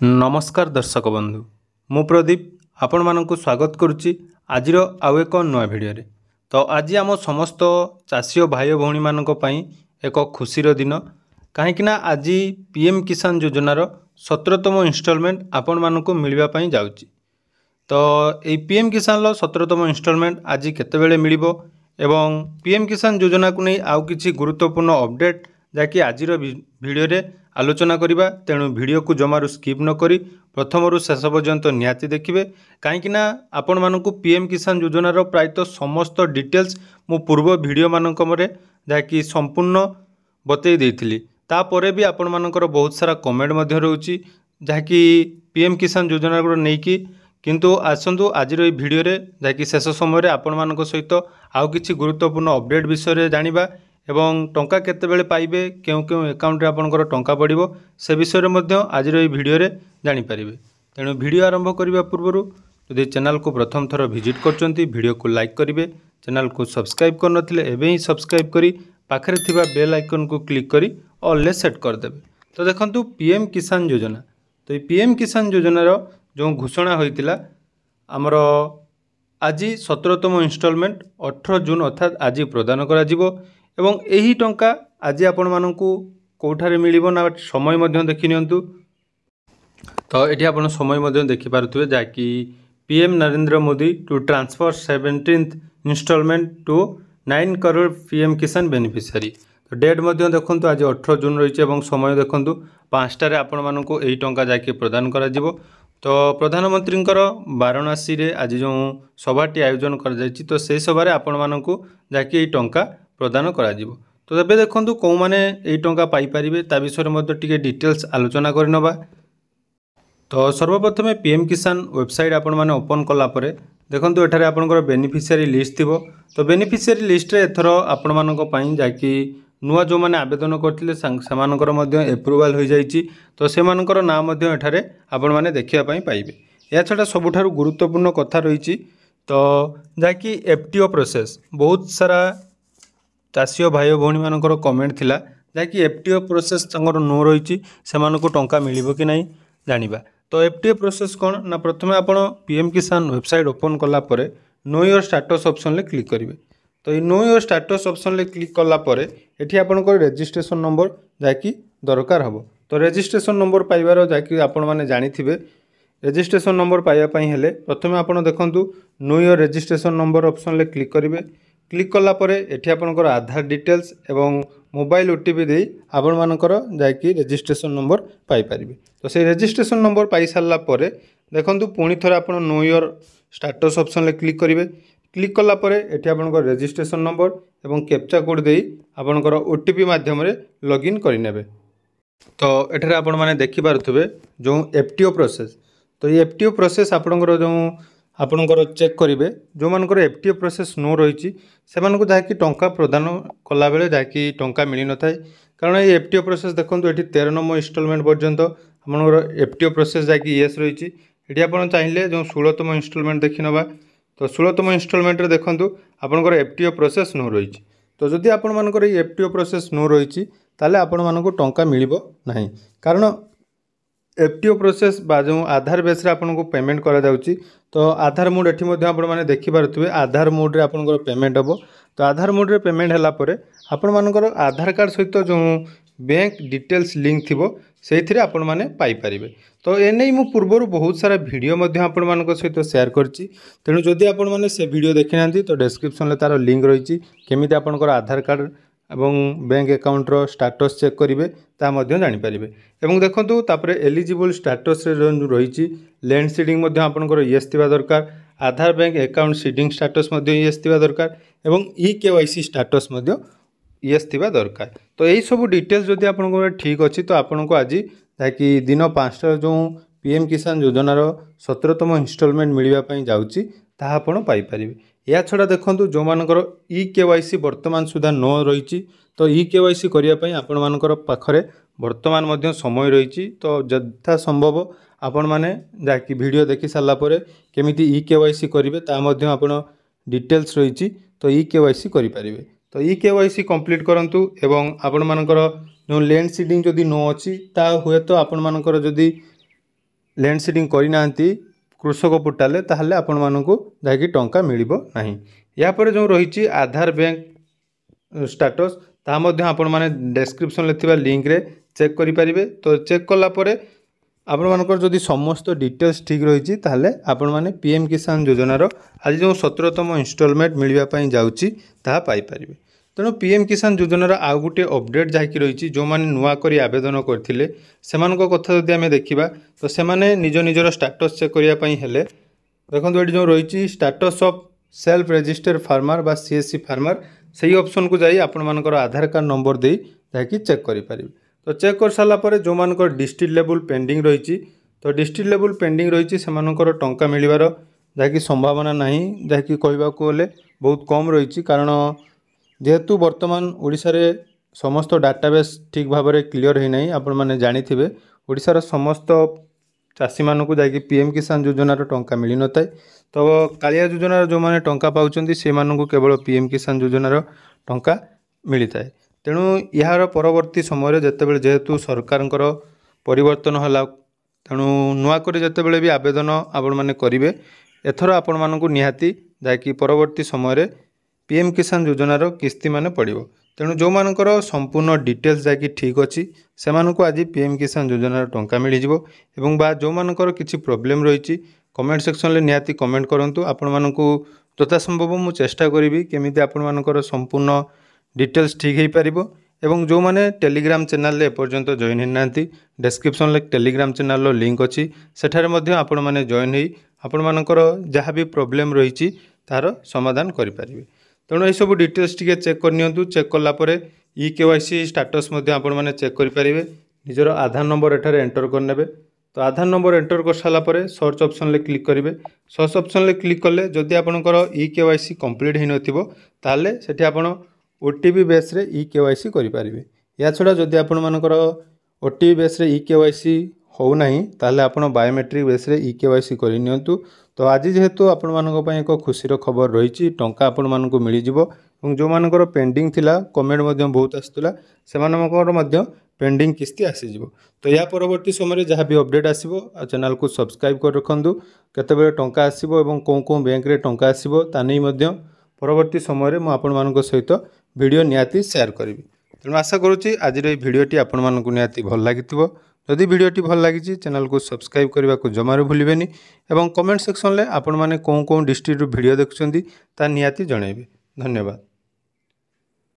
नमस्कार दर्शक बंधु मु प्रदीप आपण मानक स्वागत करुच्ची आज आउ एक नया भिडियो तो आज आम समस्त चाषी भाई भौणी मानक पई एक खुशीर दिन कहीं आज पीएम किसान योजनार 17तम इनस्टॉलमेंट आपण मानक मिलवाई जाऊँगी। तो ये पीएम किसान 17तम इनस्टॉलमेंट आज केतेबेले मिलिबो एवं पीएम किसान योजना को नहीं आउ किछि गुरुत्वपूर्ण अपडेट जाकि आजिर भिडियो रे आलोचना करिबा। तेणु भिडियो को जमारू स्किप न करी प्रथमरु शेष पर्यंत निहाती देखिबे कहीं आपण मानकु पीएम किसान योजनार प्रायतः समस्त डिटेल्स मु पूर्व भिडियो मानक मरे जाकि संपूर्ण बतई देइथिली। तापरे भी आपण मानकर बहुत सारा कमेंट मध्य रहउची जाकि पीएम किसान योजना को नेकी किंतु आसंतु आज भिडियो रे जाकि शेष समय रे आपण मानक सहित आउ किछि गुरुत्वपूर्ण अपडेट विषय रे जानिबा एवं टंका केतेबेले पाइबे केउ केउ अकाउंट रे आपनकर टंका पड़िबो से विषय रे मध्य आज भिडियो रे जानि परिबे। तेणु भिडियो आरंभ करबा पूर्वरु यदि चैनल को प्रथम थर विजिट करचंती भिडियो को लाइक करिवे, चैनल को सब्सक्राइब कर नथिले एबे ही सब्सक्राइब करी पाखरे थिबा बेल आइकन को क्लिक करी ऑल ले सेट कर देबे। तो देखंतु पीएम किसान योजना, तो ये पीएम किसान योजनार जो घोषणा होइतिला आमर आज 17तम इनस्टॉलमेंट 18 जून अर्थात आज प्रदान करा जिवो एवं यही टंका आज आपण मानकु कोठारे मिलिबो ना समय मध्य देखि नियंतु। तो एठी आपण समय मध्य देखि पारुथुबे जाकि PM Narendra Modi to transfer 17th instalment to 9 crore PM Kisan beneficiary. तो डेट मध्य देखंतु आज 18 जून रहिছে एवं समय देखंतु 5टारे आपण मानकु एही टंका जाकि प्रदान करा जिवो। तो प्रधानमंत्रींकर वाराणसी रे आज जो सभाटी आयोजन कर जायछि तो से सभारे आपण मानकु जाकि एही टंका प्रदान करा जिवो। तो एबे देखंतु को माने एही टंका पाई परिबे ता विषय मध्ये टिके डिटेल्स आलोचना करनबा। तो सर्वप्रथमे पीएम किसान वेबसाइट आपण माने ओपन कला परे देखंतु एठारे आपनकर बेनिफिशियरी लिस्ट थिबो। तो बेनिफिशियरी लिस्ट रे एथरो आपण मानक पई जाकि नुआ जो माने आवेदन करथिले सेमानकर मध्ये एप्रूवल होई जाईची। तो सेमानकर नाम मध्ये एठारे आपण माने देखिया पई पाइबे। या छडा सबुठारु गुरुत्वपूर्ण कथा रहिची तो जाकि एफटीओ प्रोसेस बहुत सारा चाषी भाई भौणी मानकर कमेंट थिला जाकि एफटीओ प्रोसेस तंगर नो रहिची सेमानको टंका मिलिबो कि नाही जानिबा। तो एफटीओ प्रोसेस कोन ना प्रथमे आपण पीएम किसान वेबसाइट ओपन कला परे नो योर स्टेटस ऑप्शन ले क्लिक करिवे। तो ये नो योर स्टेटस ऑप्शन ले क्लिक कला परे एठी आपनकर रजिस्ट्रेशन नंबर जाकि दरकार हबो। तो रजिस्ट्रेशन नंबर पाइबार जाकि आपण माने जानिथिबे रजिस्ट्रेशन नंबर पाइबा पई हेले प्रथमे आपण देखंतु know your registration number option ले क्लिक करिवे। क्लिक कला परे एठी आपनकर आधार डिटेल्स एवं मोबाइल ओटीपी देई आपण मानकर जाकि रजिस्ट्रेशन नंबर पाई परिबे। तो से रजिस्ट्रेशन नंबर पाई सारला परे देखंतु पुणी थोर आपण नो योर स्टेटस ऑप्शन ले क्लिक करिवे। क्लिक कला परे एठी आपनकर रजिस्ट्रेशन नंबर एवं कैप्चा कोड देई आपनकर ओटीपी माध्यम रे लॉगिन करि नेबे। तो एठारे आपण माने देखि पारुथबे जो एफटीओ प्रोसेस, तो ये एफटीओ प्रोसेस आपनकर जो आपनकर चेक करिवे जो मानकर एफटीओ प्रोसेस नो रहिची सेमानको जाकि टंका प्रदान कला बेले जाकि टंका मिली न थाए। कारण ये एफटीओ प्रोसेस देखंतु एठी 13 नंबर इनस्टॉलमेंट पर्यंत आपनकर एफटीओ प्रोसेस जाकि यस रहिची। एठी आपण चाहिले जो 16तम इनस्टॉलमेंट देखि नबा तो 16तम इनस्टॉलमेंट रे देखंतु आपनकर एफटीओ प्रोसेस नो रहिची। तो जदि आपण मानकर ये एफटीओ प्रोसेस नो रहिची ताले आपण मानको टंका मिलिबो नाही। कारण एफटीओ प्रोसेस बा जो आधार बेस रे आपन को पेमेंट करा जाउची। तो आधार मोड एठी मध्ये आपण माने देखि पारुथबे आधार मोड रे आपन को पेमेंट हबो। तो आधार मोड रे पेमेंट हला परे आपण मानकर आधार कार्ड सहित जो बैंक डिटेल्स लिंक थिबो सेथिरे आपण माने पाई परिबे। तो एनै मु पूर्वरु बहुत सारा वीडियो मध्ये आपण मानक सहित शेयर करची। तेनु जदि आपण माने से वीडियो देखि नांती तो डिस्क्रिप्शन ले तार लिंक रहिची केमिति आपनकर आधार कार्ड एवं बैंक अकाउंट रो स्टेटस चेक करिवे ता मध्य जानि परिबे। एवं देखंतु तापरे एलिजिबल स्टेटस रे रहिची लैंड सीडिंग मध्य आपनकर यस थिबा दरकार, आधार बैंक अकाउंट सीडिंग स्टेटस मध्य यस थिबा दरकार एवं ईकेवाईसी स्टेटस मध्य यस थिबा दरकार। तो एही सब डिटेल्स जदि आपनकर ठीक अछि तो आपनको आज ताकि दिन 5टा जो पीएम किसान योजनार 17तम इनस्टॉलमेंट मिलिबा पई जाउची ता आपण पाई परिबे। या छड़ा देखंतु जो मानकर ईकेवाईसी वर्तमान सुधा नो रहिची तो ईकेवाईसी करिया पई आपण मानकर पाखरे वर्तमान मध्य समय रहिची। तो यथा संभव आपण माने जाकि वीडियो देखि सारला परे केमिति ईकेवाईसी करिवे ता मध्य आपण डिटेल्स रहिची तो ईकेवाईसी करि परिबे। तो ईकेवाईसी कंप्लीट करंतु एवं आपण मानकर जो लैंड सीडिंग जदि नो अछि ता हुए तो आपण मानकर जदि लैंड सीडिंग करना कृषक पोर्टाल ताहले आपण मानकु जाकि टंका मिलिबो नाही। या पर जो रही आधार बैंक स्टाटस ता मध्य आपण माने डिस्क्रिप्शन ले थिबा लिंक रे चेक करि परिबे। तो चेक कला परे आपण मानकर जदि समस्त डिटेल्स ठीक रही ताहले आपण माने पीएम किसान योजनार आज जो 17तम इंस्टॉलमेंट मिलवा पई जाउची ता पाई परिबे। तेणु पीएम किसान योजनार आउ गोटे अपडेट जहाँकि रही जो मैंने नुआ करी आवेदन करते कथा जदि आम देखा तो सेमाने निज निजर स्टाटस चेक करने हेले देखो ये जो रही status of self registered farmer बा सीएससी फार्मर सही ऑप्शन को जाई आपण मानकर आधार कार्ड नंबर दे जहाँकि चेक करें। तो चेक कर सारापर जो मानकर डिस्ट्रिक्ट लेवल पेंडिंग रही तो डिस्ट्रिक्ट लेवल पेंडिंग रही से टंका मिलवार जहाँकि संभावना नहीं जहाँकि कहवाक गले बहुत कम रही कारण जेहेतु वर्तमान ओडिशा रे समस्त डाटाबेस ठीक भाव में क्लीयर है नहीं आपण मैंने जानी ओडिशार समस्त चाषी मानक जाकि पीएम किसान योजनार टंका मिल न था। तो कालिया योजनार जो मैंने टंका पाउछंती से मानकु केवल पीएम किसान योजनार टंका मिलता है। तेणु यार परवर्ती समय जितेबाला जेहेतु सरकार परिवर्तन है तेणु नुआ कर जितेबाला भी आवेदन आपण मैंने करेंगे एथर आपण मानकु निहाती जाकि परवर्ती समय पीएम किसान योजनार किस्ती माने पड़ो। तेणु जो मानकर संपूर्ण डिटेल्स जाकि ठीक अच्छी से आज पीएम किसान योजनार टंका मिल जाव बा जो मानकर किसी प्रोब्लेम रही कमेंट सेक्शन में निहाती कमेंट करूँ आपण मानकु यथा संभव मु चेष्टा करी केमिति आपण मानकर संपूर्ण डिटेल्स ठीक हो पार एवं जो माने टेलीग्राम चैनल एपर्यंत जॉइन होना डिस्क्रिप्शन में टेलीग्राम चैनल लिंक अच्छी सेठारे मध्य आपण माने जॉइन हो आपण मानकर जहाँ भी प्रोब्लेम रही तार समाधान करें। तेणु ये सब डिटेल्स टी चेक करनी चेक कलापर केवाईसी स्टाटस आपण मैंने चेक करें निजर आधार नंबर एठार एंटर करने। तो आधार नंबर एंटर कर सारापर सर्च ऑप्शन ले क्लिक करेंगे। सर्च ऑप्शन ले क्लिक कले जदि आपंकर केवाईसी कंप्लीट हो नाले से आप ओटीपी बेस रे केवाईसी करें। या छड़ा जदि आपण मानकर ओटीपी बेस रे केवाईसी हो नहीं ताले आपण बायोमेट्रिक बेस रे केवाईसी करनी। तो आज जेहेतु आपण मानक पई एक खुशीर खबर रही टंका आपण मानक मिल जिवो एवं जो मानकर पेंडिंग थिला कमेंट मध्य बहुत आसुला से मध्य पेंडिंग किस्ती आसीजिवो। तो या परवर्ती समय जहाँ भी अपडेट आसीबो चैनल को सब्सक्राइब कर रखंतु केतेबेले टंका आसीबो एवं कोन कोन बैंक रे टंका आसीबो तानै मध्य परवर्ती समय मु आपण मानक सहित वीडियो निहाती शेयर करिवि। तेणु आशा करुच्ची आज भिडटी आपण मानक निहाती भल लागिथिबो। जदि भिडटी भल लगी चैनल को सब्सक्राइब करने को जमार भूलें और कमेंट सेक्शन में आपण मैंने कौन डिस्ट्रिक्ट वीडियो देखुं ता निहाती जनइबे। धन्यवाद।